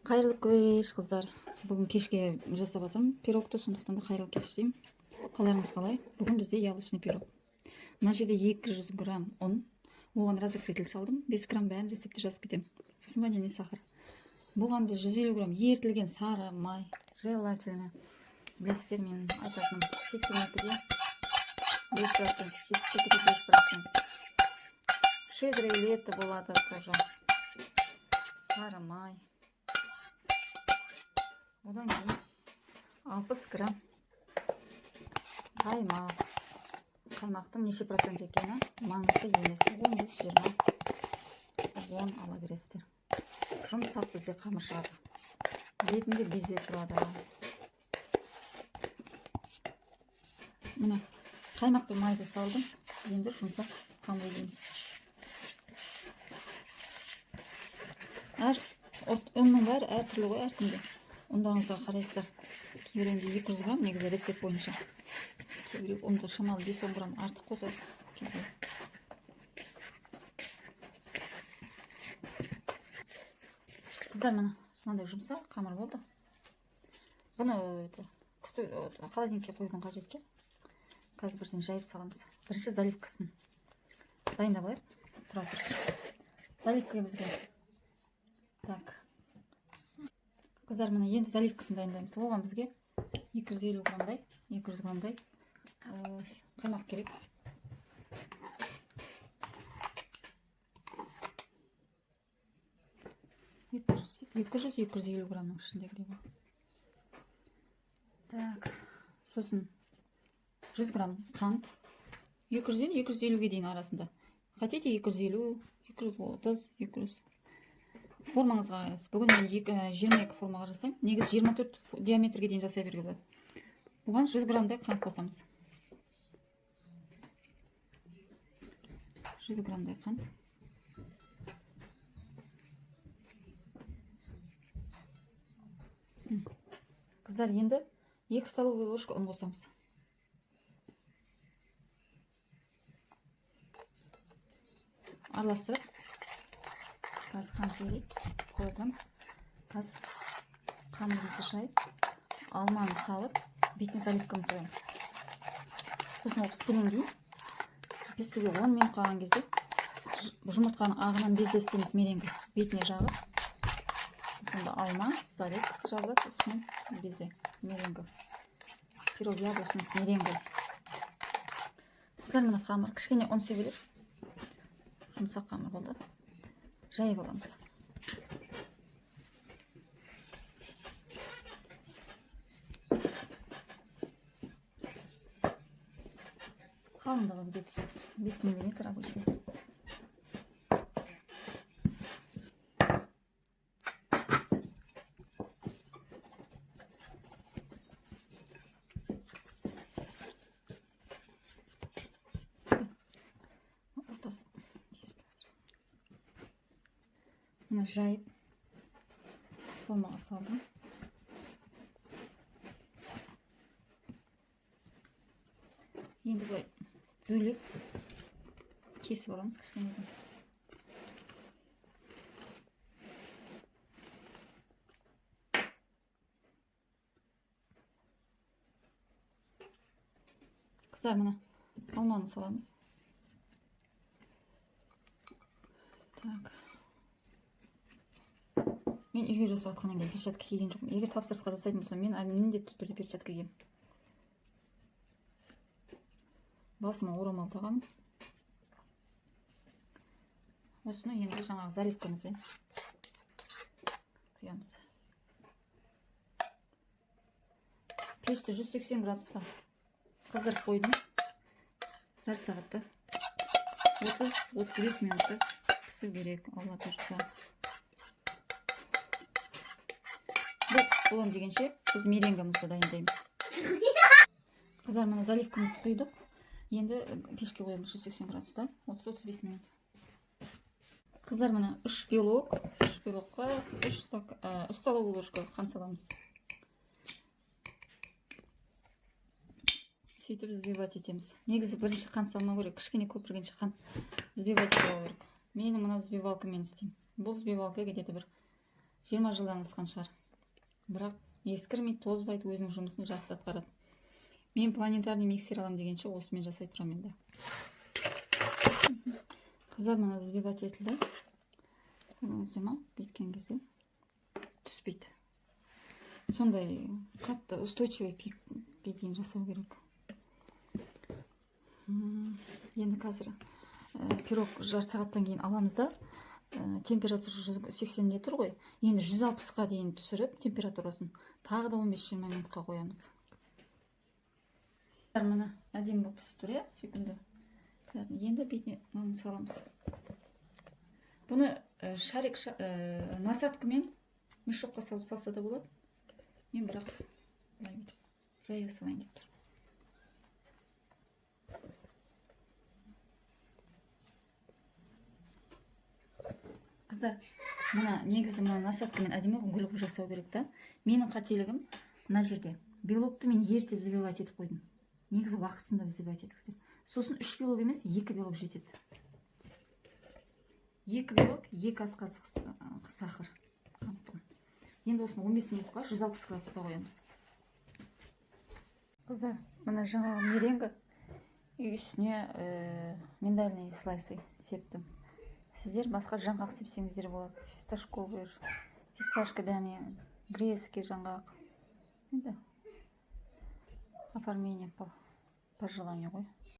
Қайырлы кеш қыздар. Бүгін кешке жасап жатырмын пирогты, сондықтан да қайырлы кеш деймін. Қаларыңыз қалай? Бүгін бізде яблочный пирог. Мына жерде 200 грамм ұн, оған разрыхлитель салдым. 5 грамм бәрін рецепті жазып кетемін. Сосын ванильный сахар. Бұған біз 150 грамм ерітілген сары май, желательно. Білесіздер, мен айтатыным 82-де 5%, 72-де 5%. Щедрое лето болады тоже. Сары май. Одан кейін 60 грамм қаймақ. Қаймақтың неше процент екені маңызды емес. 15-20 10 ала бересіздер. Жұмсақ бізде қамыр шығады. Бетінде безе тұрады. Міне қаймақ пен майды салдым. Енді жұмсақ қамыр едеміз. Ұнның бәрі әртүрлі ғой, әркімде. Ұндарыңызға қарайсыздар. Кейбіреуінде 200 грамм, негізі рецепт бойынша. Кейбіреу ұнды шамалы 5-10 грамм артық қосады. Қыздар, міне мынандай жұмсақ қамыр болды. Бұны холодильникке қоюдың қажеті жоқ. Қазір бірден жайып саламыз. Бірінші заливкасын дайындап алайық. Тұра тұрсын. Заливка бізге. Так. Қыздар, міне енді заливкасын дайындаймыз. Оған бізге 250 граммдай, 200 граммдай қаймақ керек. Екі жүз 250 граммның ішіндегі деп. Так, сосын 100 грамм қант. 200-ден 250-ге дейін арасында. Хотите 250, 230, 200. Формаңызға, бүгін мен 22 формаға жасаймын. Негіз 24 диаметрге дейін жасай беруге болады. Бұған 100 граммдай қант қосамыз. 100 граммдай қант. Қыздар, енді 2 столовый ложка ұн қосамыз. Араластырып, қазір қант ерейді, қоя тұрамыз. Қазір қамырымызды шайып, алманы салып, бетіне заливкамызды қоямыз. Сосын ол піскеннен кейін, пісуге 10 минут қалған кезде жұмыртқаның ағынан безе істейміз меренгі. Бетіне жағып, сонда алма, заливкасы жабылады, үстіне безе меренгі. Пирог яблочный с меренгі. Қыздар, міне қамыр, кішкене ұн себелеп, жұмсақ қамыр болды. Жайып аламыз. Қалыңдығы где-то 5 мм обычный. Мына жайып формаға салдым. Енді бұлай зүлеп кесіп аламыз кішкенеден. Қыздар, міне алманы саламыз. Так. Мен үйге жасап жатқаннан кейін перчатка киген жоқпын. Егер тапсырысқа жасайтын болсам, мен міндетті түрде перчатка киемін. Басыма орамал тағамын. Осыны енді жаңағы заливкамызбен құямыз. Пешті 180 градусқа қыздырып қойдым. Жарты сағатта 30-35 минутта пісу керек. Алла бұйыртса. Болам дегенше біз меренгамызды дайындаймыз. Қыздар, мына заливкамызды құйдық. Енді пешке қоямыз 180 градуста 30-35 минут. Қыздар, мына 3 белокқа 3 столовый ложка қант саламыз. Сөйтіп взбивать етеміз. Негізі бірінші қант салмау керек, кішкене көпіргенше қант взбивать ету керек. Менің мына взбивалкамен істеймін. Бұл взбивалка где-то бір 20 жылдан асқан шығар. Бірақ ескірмейді, тозбайды, өзінің жұмысын жақсы атқарады. Мен планетарный миксер аламын дегенше осымен жасай тұрамын енді. Қыздар, мына взбивать етілді. Көрдіңіздер ма? Бүйткен кезде түспейді. Сондай қатты устойчивый пикке дейін жасау керек. Енді қазір пирог жарты сағаттан кейін аламыз да, температура 180-де тұр ғой. Енді 160-қа дейін түсіріп, температурасын тағы да 15-20 минутқа қоямыз. Міне әдемі болып пісіп тұр, сүйкімді. Енді бетіне мынаны саламыз. Бұны шарик насадкамен мешокқа салып салса да болады. Мен бірақ жая салайын деп тұрмын. Қыздар, мына негізі мына насадкамен әдемі гүл қылып жасау керек та. Менің қателігім мына жерде белокты мен ерте взбивать етіп қойдым. Негізі уақытысында взбивать еткіздер. Сосын 3 белок емес, 2 белок жетеді. 2 белок, 2 ас қасық сахар. Енді осыны 15 минутқа 160 градусқа қоямыз. Қыздар, мына жаңағы меренгі үй үстіне миндальный слайсы септім. Сіздер басқа жаңғақ сепсеңіздер болады. Фисташковый, фисташка дәне, грецкий жаңғақ. Енді оформление по желанию ғой.